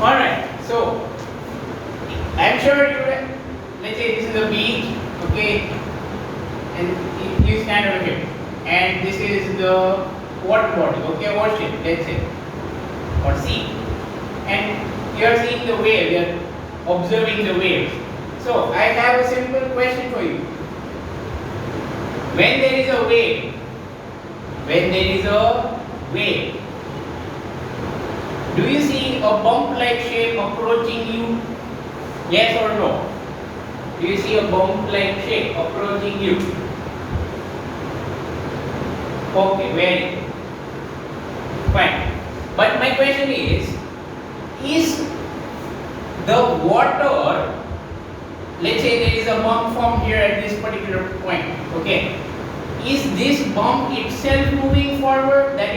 Alright, so I'm sure let's say this is a beach, okay, and you stand over here, and this is the water body, okay, ocean, let's say, or sea, and you are seeing the wave, you are observing the waves. So I have a simple question for you. When there is a wave, do you see a bump-like shape approaching you? Yes or no? Do you see a bump-like shape approaching you? Okay, very good. Fine. But my question is the water, let's say there is a bump formed here at this particular point, okay? Is this bump itself moving forward? That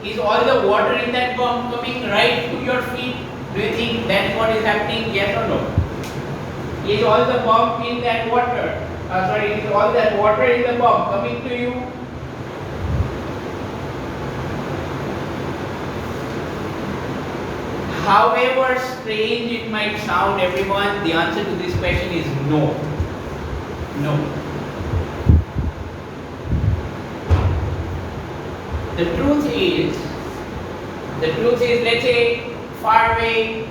is all the water in that bump coming right to your feet? Do you think that's what is happening? Yes or no? Is all the bump in that water, is all that water in the bump coming to you? However strange it might sound, everyone, the answer to this question is no. No. The truth is, let's say, far away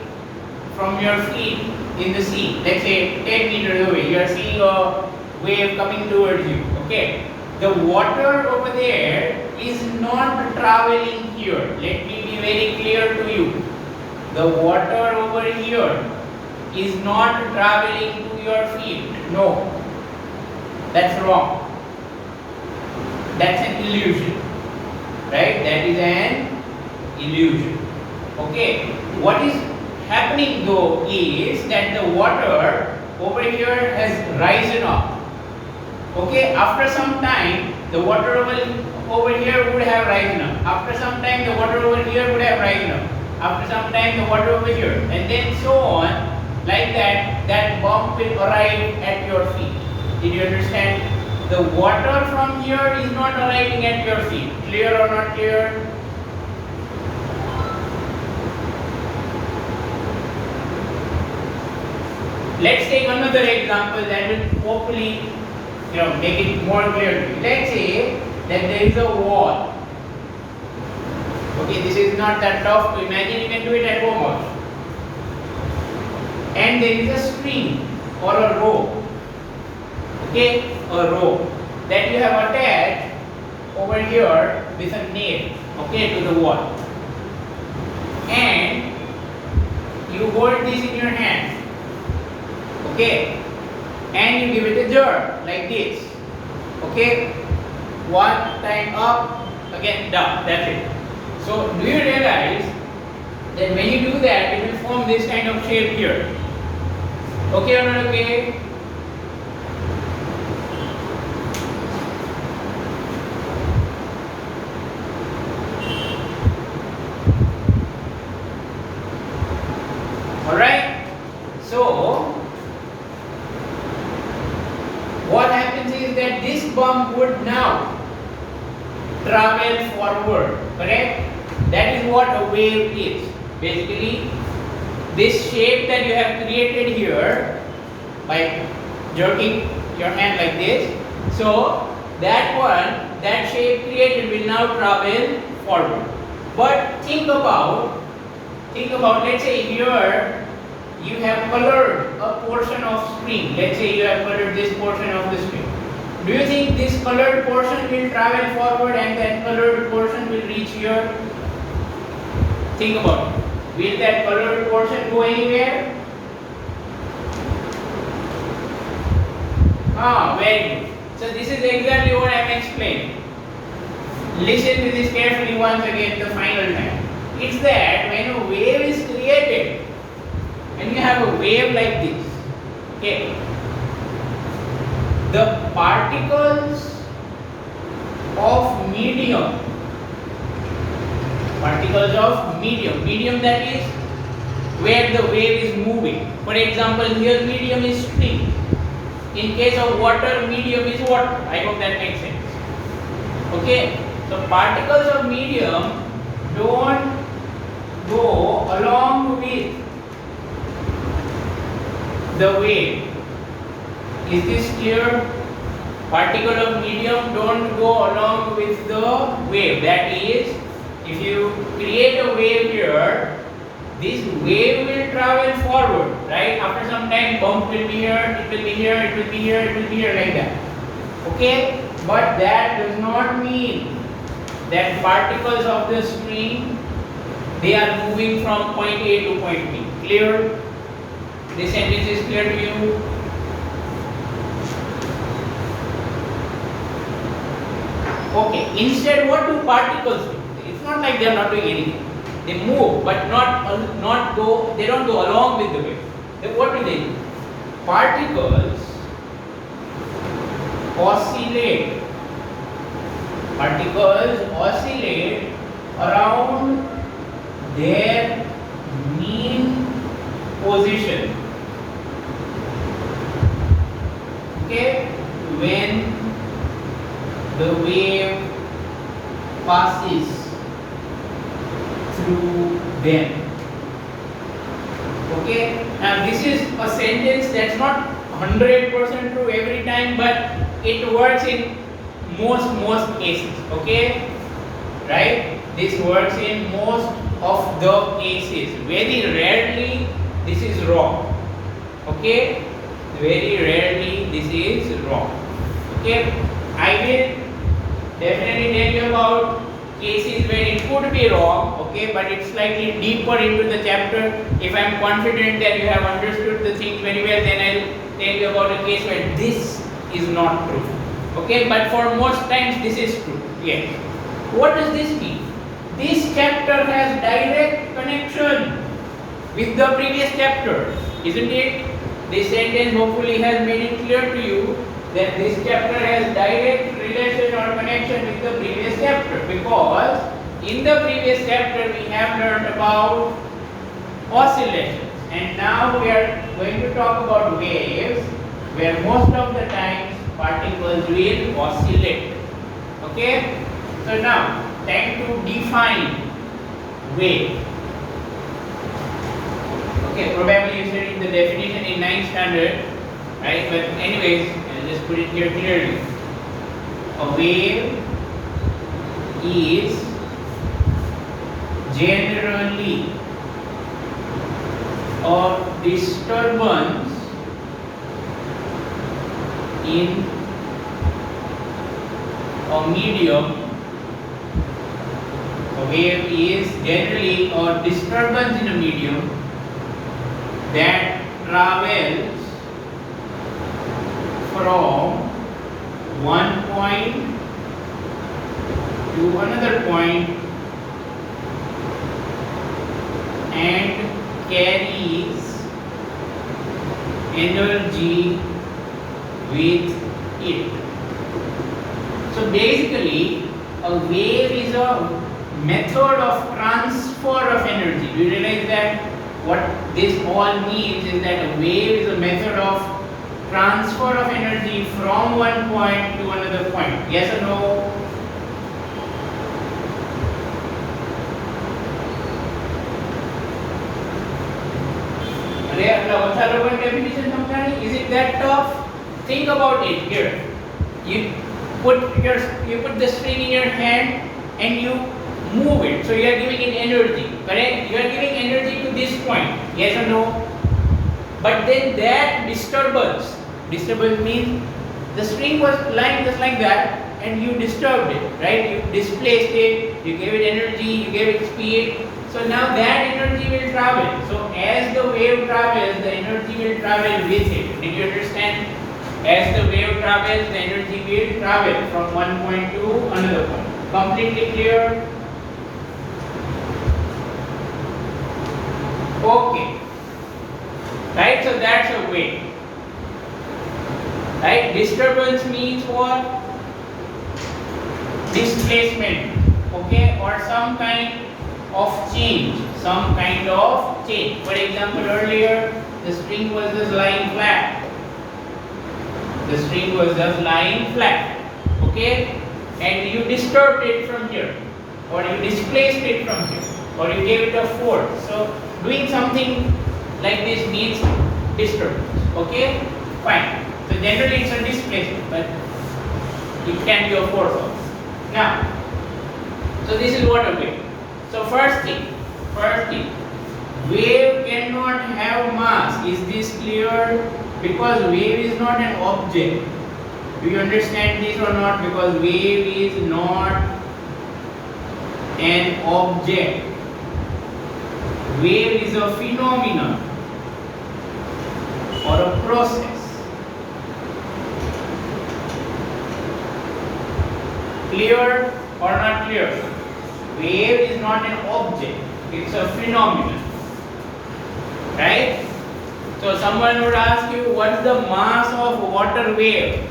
from your feet in the sea, let's say 10 meters away, you are seeing a wave coming towards you, okay? The water over there is not traveling here. Let me be very clear to you. The water over here is not traveling to your feet. No. That's wrong. That's an illusion. Right? That is an illusion. Okay. What is happening though is that the water over here has risen up. Okay. After some time, the water over here would have risen up. After some time, the water over here would have risen up. After some time, the water over here. And then so on, like that, that bump will arrive at your feet. Did you understand? The water from here is not arriving at your feet. Clear or not clear? Let's take another example that will hopefully, make it more clear to you. Let's say that there is a wall. Okay, this is not that tough to imagine. You can do it at home also. And there is a string or a rope. Okay, a rope that you have attached over here with a nail, okay, to the wall. And you hold this in your hand, okay, and you give it a jerk like this, okay, one time up, again down, that's it. So do you realize that when you do that, it will form this kind of shape here? Okay or not okay? Alright? So what happens is that this bump would now travel forward, correct? That is what a wave is. Basically, this shape that you have created here by jerking your hand like this, so that shape created will now travel forward. But think about, let's say here you have colored a portion of string. Let's say you have colored this portion of the string. Do you think this colored portion will travel forward and that colored portion will reach here? Think about it. Will that colored portion go anywhere? Very good. So this is exactly what I am explaining. Listen to this carefully once again the final time. It's that when a wave is created, when you have a wave like this, okay, the particles of medium that is where the wave is moving. For example, here medium is string. In case of water, medium is water. I hope that makes sense. Okay, so particles of medium don't go along with the wave. Is this clear? Particle of medium don't go along with the wave. That is, if you create a wave here, this wave will travel forward, right? After some time, bump will be here, it will be here, it will be here, it will be here, like that. Okay? But that does not mean that particles of the string, they are moving from point A to point B. Clear? This sentence is clear to you? Okay. Instead, what do particles do? It's not like they are not doing anything. They move, but not go. They don't go along with the wave. Then what do they do? Particles oscillate. Particles oscillate around their mean position. Okay, when the wave passes through them. Okay, now this is a sentence that's not 100% true every time, but it works in most cases. Okay, right? This works in most of the cases. Very rarely this is wrong. Okay, very rarely this is wrong. Okay, I will definitely tell you about cases where it could be wrong, okay, but it's slightly deeper into the chapter. If I am confident that you have understood the things very well, then I'll tell you about a case where this is not true. Okay, but for most times this is true. Yes. What does this mean? This chapter has direct connection with the previous chapter, isn't it? This sentence hopefully has made it clear to you that this chapter has direct relation or connection with the previous chapter, because in the previous chapter we have learned about oscillations, and now we are going to talk about waves, where most of the times particles will oscillate. Okay, so now time to define wave. Okay, probably you studied the definition in 9th standard, right? But anyways, just put it here clearly. A wave is generally a disturbance in a medium. A wave is generally a disturbance in a medium that travels from one point to another point and carries energy with it. So basically, a wave is a method of transfer of energy. Do you realize that? What this all means is that a wave is a method of transfer of energy from one point to another point. Yes or no? Is it that tough? Think about it here. You put the string in your hand and you move it. So you are giving it energy, correct? You are giving energy to this point. Yes or no? But then that disturbance means the string was lying just like that and you disturbed it, right? You displaced it, you gave it energy, you gave it speed. So now that energy will travel. So as the wave travels, the energy will travel with it. Did you understand? As the wave travels, the energy will travel from one point to another point. Completely clear? Okay. Right? So that's a wave. Right? Disturbance means what? Displacement. Okay? Or some kind of change. Some kind of change. For example, earlier the string was just lying flat. The string was just lying flat. Okay? And you disturbed it from here. Or you displaced it from here. Or you gave it a force. So doing something like this means disturbance. Okay, fine. So generally it's a displacement, but it can be a force also. Now, so this is water wave. So first thing, wave cannot have mass. Is this clear? Because wave is not an object. Do you understand this or not? Because wave is not an object. Wave is a phenomenon or a process. Clear or not clear? Wave is not an object, it's a phenomenon. Right? So someone would ask you, what's the mass of water wave?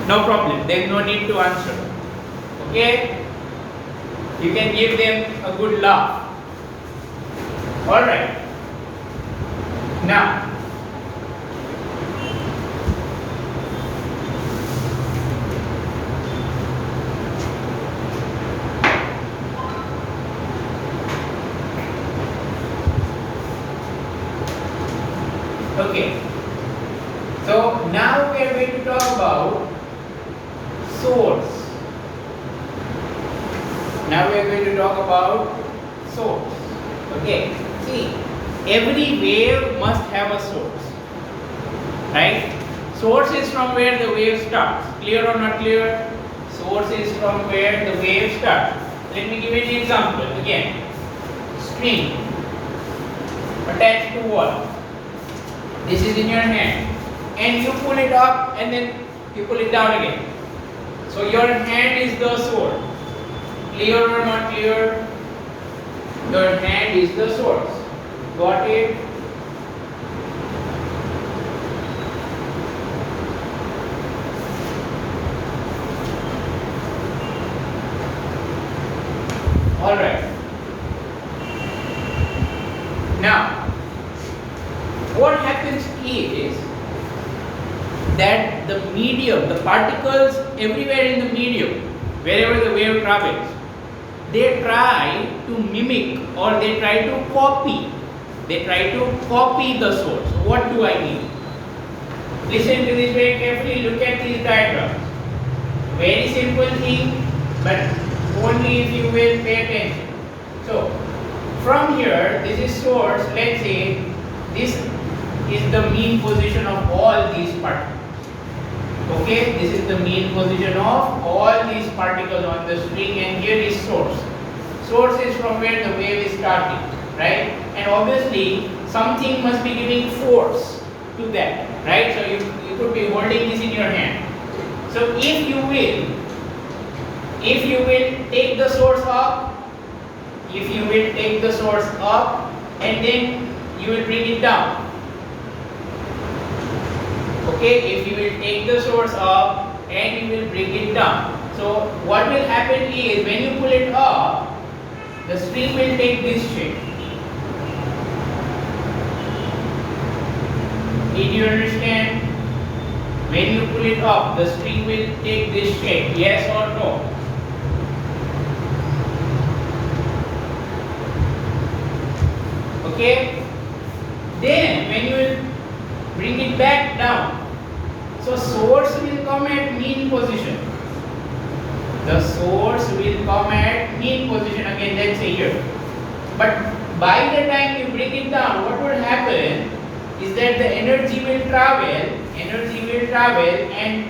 No problem, there is no need to answer. Okay? You can give them a good laugh. Alright. Now, okay, so now we are going to talk about source. Now we are going to talk about source. Okay, see, every wave must have a source, right? Source is from where the wave starts. Clear or not clear? Source is from where the wave starts. Let me give you an example. Again, string attached to wall. This is in your hand, and you pull it up and then you pull it down again. So your hand is the source. Clear or not clear? Your hand is the source. Got it? Alright. Now, what happens is that the medium, the particles everywhere in the medium, wherever the wave travels, they try to mimic or they try to copy. They try to copy the source. What do I mean? Listen to this very carefully. Look at these diagrams. Very simple thing, but only if you will pay attention. So, from here, this is source. Let's say this is the mean position of all these particles. Okay, this is the mean position of all these particles on the string, and here is source. Source is from where the wave is starting, right? And obviously, something must be giving force to that, right? So you could be holding this in your hand. So if you will take the source up, and then you will bring it down. Okay, if you will take the source up and you will bring it down. So what will happen is when you pull it up, the string will take this shape. Did you understand? When you pull it up, the string will take this shape. Yes or no? Okay? Then when you will bring it back down, so source will come at mean position. The source will come at mean position again, let's say here. But by the time you bring it down, what will happen is that the energy will travel, and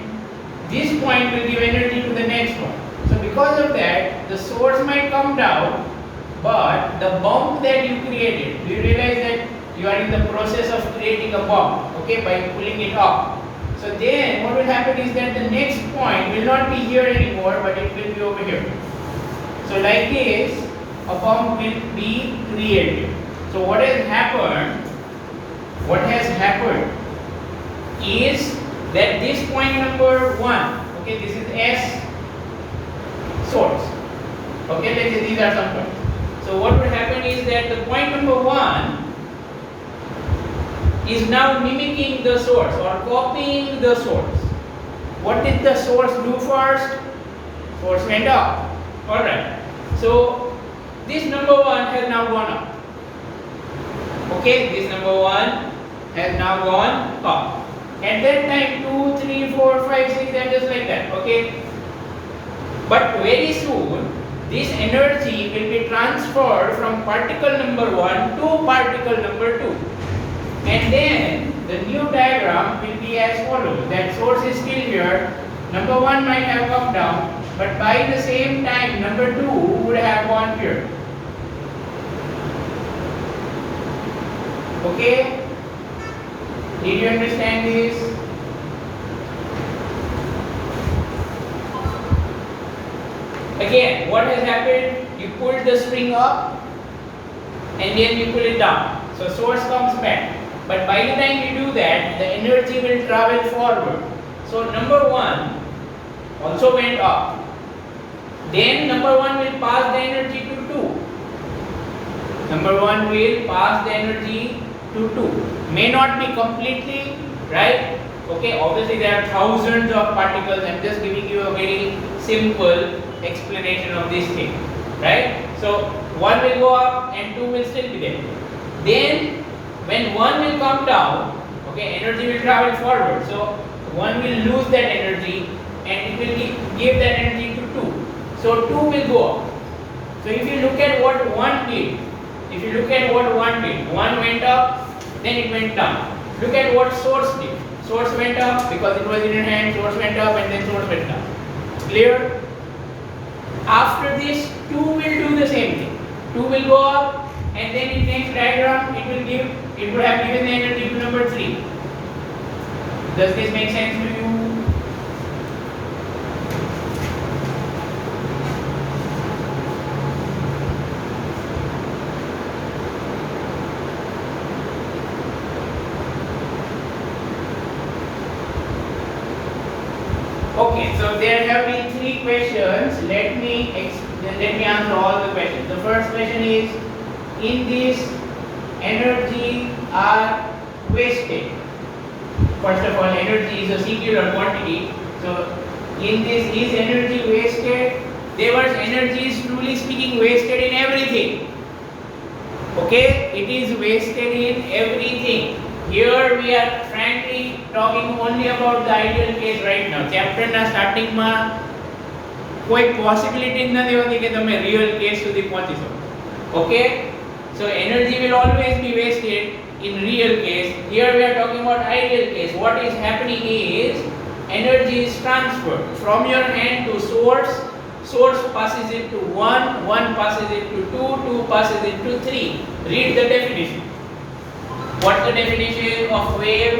this point will give energy to the next one. So because of that, the source might come down, but the bump that you created, do you realize that you are in the process of creating a bump, okay, by pulling it up. So then what will happen is that the next point will not be here anymore, but it will be over here. So like this, a bump will be created. So what has happened is that this point number 1, okay, this is S source. Okay, let's say these are some points. So what will happen is that the point number 1 is now mimicking the source or copying the source. What did the source do first? Source went up. Alright. So this number 1 has now gone up. Okay, this number 1 has now gone up. At that time 2, 3, 4, 5, 6 and just like that. Okay. But very soon this energy will be transferred from particle number 1 to particle number 2. And then the new diagram will be as follows. That source is still here. Number 1 might have come down, but by the same time number 2 would have gone here. Okay? Did you understand this? Again, what has happened? You pulled the string up and then you pull it down. So source comes back. But by the time you do that, the energy will travel forward. So number 1 also went up. Then number 1 will pass the energy to 2. Number 1 will pass the energy to 2. May not be completely, right? Okay, obviously there are thousands of particles. I'm just giving you a very simple explanation of this thing, right? So 1 will go up and 2 will still be there. Then when 1 will come down, okay, energy will travel forward. So 1 will lose that energy and it will give that energy to 2. So 2 will go up. So if you look at what 1 did, 1 went up, then it went down. Look at what source did. Source went up because it was in your hand, source went up and then source went down. Clear? After this, 2 will do the same thing. 2 will go up and then in next diagram it would have given the energy to number 3. Does this make sense to you? Okay, so there have been 3 questions. Let me answer all the questions. The first question is, in this energy are wasted. First of all, energy is a singular quantity. So in this is energy wasted? There was energy is truly speaking wasted in everything. Okay, it is wasted in everything. Here we are frankly talking only about the ideal case right now. Chapter na starting માં કોઈ possibility નથી હોતી કે તમે real case સુધી પહોંચી શકો. Okay, so energy will always be wasted in real case. Here we are talking about ideal case. What is happening is energy is transferred from your hand to source. Source passes it to 1, 1 passes it to 2, 2 passes it to 3. Read the definition. What's the definition of wave?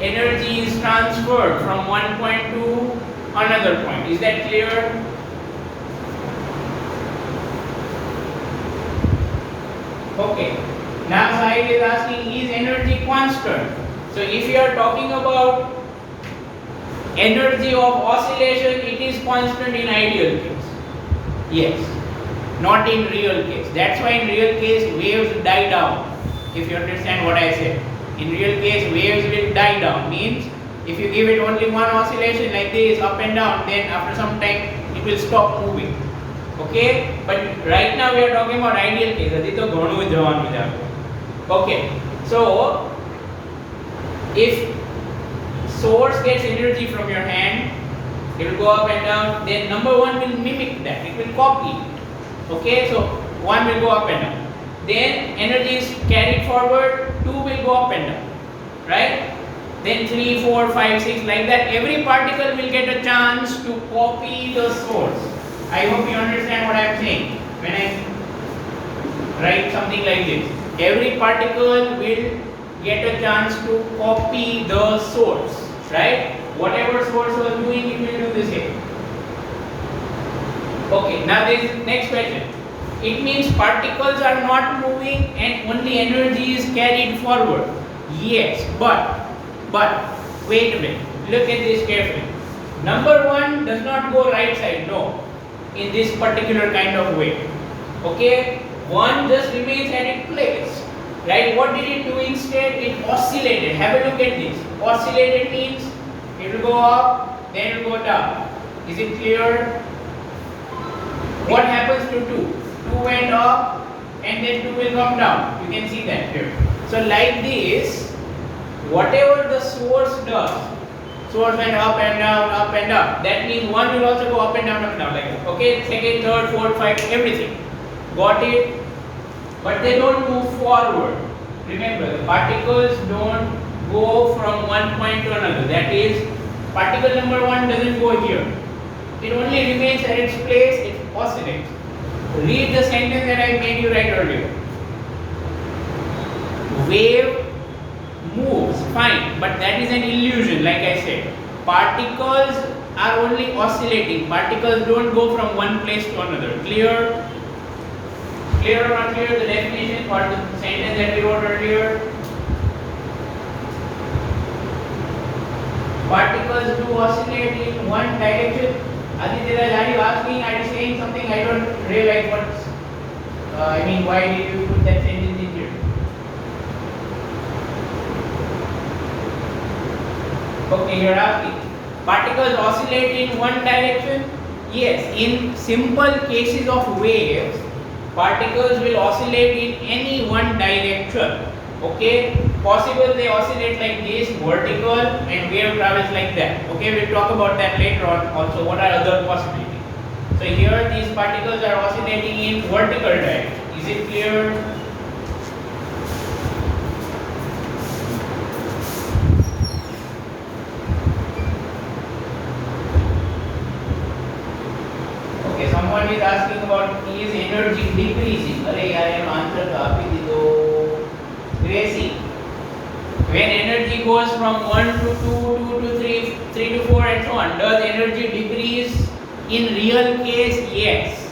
Energy is transferred from one point to another point. Is that clear? Okay. Now Sahil is asking, is energy constant? So if you are talking about energy of oscillation, it is constant in ideal case. Yes. Not in real case. That's why in real case waves die down. If you understand what I said. In real case waves will die down. Means if you give it only one oscillation like this up and down, then after some time it will stop moving. Okay? But right now we are talking about ideal case. Okay. So if source gets energy from your hand, it will go up and down, then number 1 will mimic that. It will copy it. Okay? So 1 will go up and down. Then energy is carried forward, 2 will go up and down, right? Then 3, 4, 5, 6 like that. Every particle will get a chance to copy the source. I hope you understand what I am saying when I write something like this. Every particle will get a chance to copy the source, right? Whatever source was doing, it will do the same. Okay, now there is next question. It means particles are not moving and only energy is carried forward. Yes, but wait a minute. Look at this carefully. Number 1 does not go right side, no, in this particular kind of way. Okay, 1 just remains at its place. Right? What did it do instead? It oscillated. Have a look at this. Oscillated means it will go up, then it will go down. Is it clear? What happens to 2? 2 went up and then 2 will come down. You can see that here. So like this, whatever the source does, source went up and down, up and down. That means one will also go up and down, like that. Okay, second, third, fourth, fifth, everything. Got it? But they don't move forward. Remember, the particles don't go from one point to another. That is, particle number 1 doesn't go here. It only remains at its place, it oscillates. Read the sentence that I made you write earlier. Wave moves, fine, but that is an illusion, like I said. Particles are only oscillating. Particles don't go from one place to another. Clear? Clear or not clear? The definition or the sentence that we wrote earlier? Particles do oscillate in one direction. Aditya, are you asking? Are you saying something? I don't realize what's. I mean, why did you put that sentence in here? Okay, you're asking. Particles oscillate in one direction? Yes, in simple cases of waves, particles will oscillate in any one direction. Okay, possible they oscillate like this, vertical, and wave travels like that. Okay, we'll talk about that later on also. What are other possibilities? So here these particles are oscillating in vertical direction. Is it clear? Okay, someone is asking about is energy decreasing? Arey yaar, I am answer to aap hi dido. Gracie, when energy goes from 1 to 2, 2 to 3, 3 to 4 and so on, does energy decrease? In real case, yes,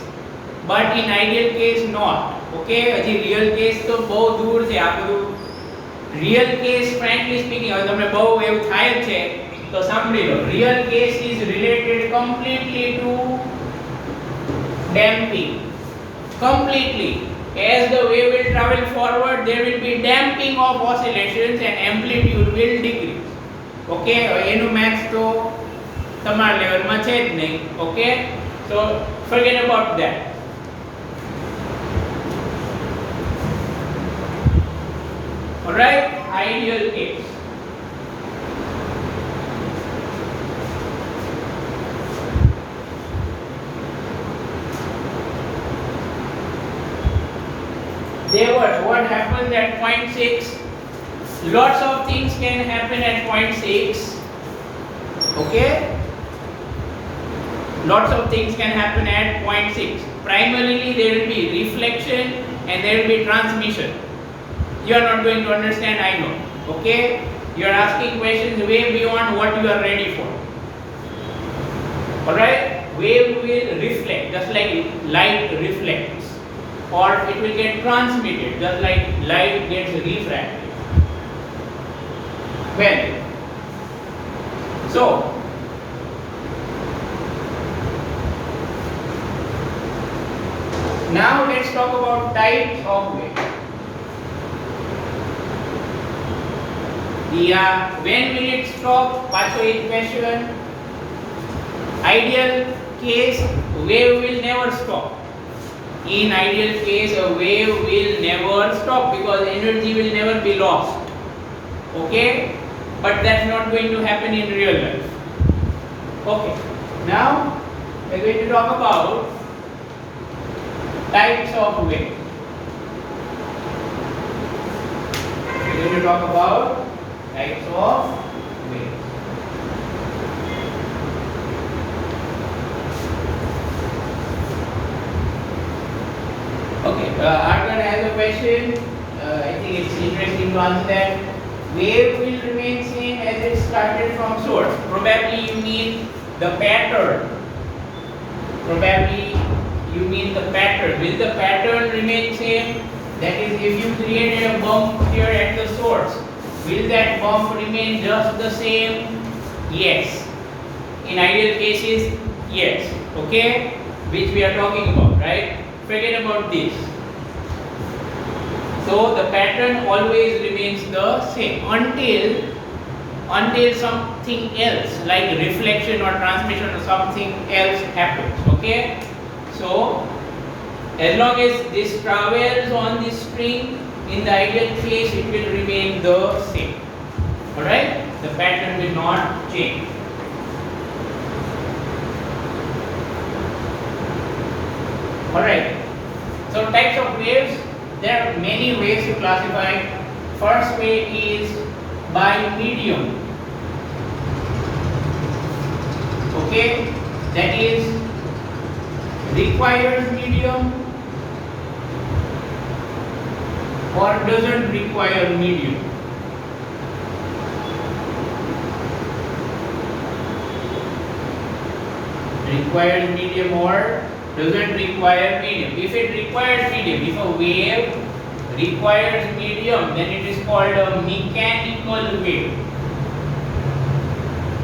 but in ideal case, not. Okay, હજી real case તો બહુ દૂર છે આ બધું. Real case, frankly speaking, હવે તમને બહુ એવું થાય છે તો સાંભળી લો. Real case is related completely to damping. Completely. As the wave will travel forward, there will be damping of oscillations and amplitude will decrease. Okay, એનું maths તો તમારા લેવલમાં છે જ નહીં. Okay, so forget about that. Alright, ideal case. There what happens at 0.6? Lots of things can happen at 0.6. Okay? Lots of things can happen at 0.6. Primarily there will be reflection and there will be transmission. You are not going to understand, I know. Okay? You are asking questions way beyond what you are ready for. Alright? Wave will reflect, just like light reflects. Or it will get transmitted, just like light gets refracted. Well, so now let's talk about types of wave. Yeah, when will it stop? Pacho is question. Ideal case, wave will never stop. In ideal case, a wave will never stop because energy will never be lost. Okay? But that's not going to happen in real life. Okay. Now, we're going to talk about types of wave. We're going to talk about types of wave. Okay, Arkan has a question. I think it's interesting to answer that. Wave will remain same as it started from source. Probably you mean the pattern. Probably you mean the pattern. Will the pattern remain same? That is, if you created a bump here at the source, will that bump remain just the same? Yes. In ideal cases, yes. Okay? Which we are talking about, right? Forget about this. So the pattern always remains the same until something else like reflection or transmission or something else happens. Okay? So as long as this travels on this string, in the ideal case it will remain the same. Alright? The pattern will not change. Alright. So types of waves, there are many ways to classify. First way is by medium. Okay, that is requires medium or doesn't require medium. Requires medium or doesn't require medium. If it requires medium, if a wave requires medium, then it is called a mechanical wave.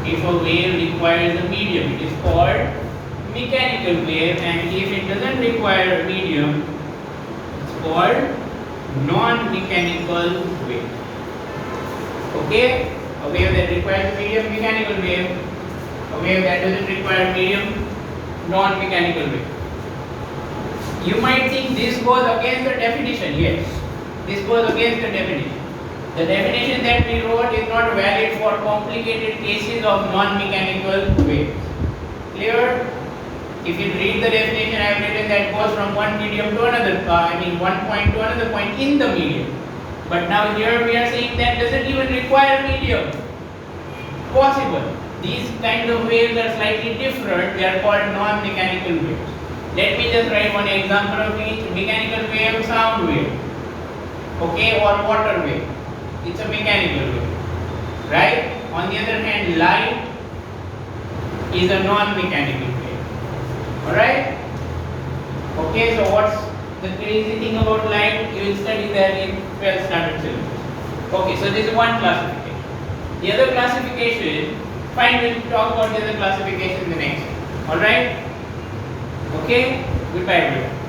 If a wave requires a medium, it is called mechanical wave, and if it doesn't require a medium, it's called non-mechanical wave. Okay? A wave that requires a medium, mechanical wave. A wave that doesn't require medium, non-mechanical wave. You might think this goes against the definition. Yes, this goes against the definition. The definition that we wrote is not valid for complicated cases of non-mechanical waves. Clear? If you read the definition, I have written that goes from one medium to another, one point to another point in the medium. But now here we are saying that doesn't even require medium. Possible. These kinds of waves are slightly different. They are called non-mechanical waves. Let me just write one example of each. Mechanical wave, sound wave. Okay, or water wave. It's a mechanical wave. Right? On the other hand, light is a non-mechanical wave. Alright? Okay, so what's the crazy thing about light? You will study that in 12th standard syllabus. Okay, so this is one classification. The other classification, fine, we'll talk about the other classification in the next. Alright? Okay? Goodbye everyone.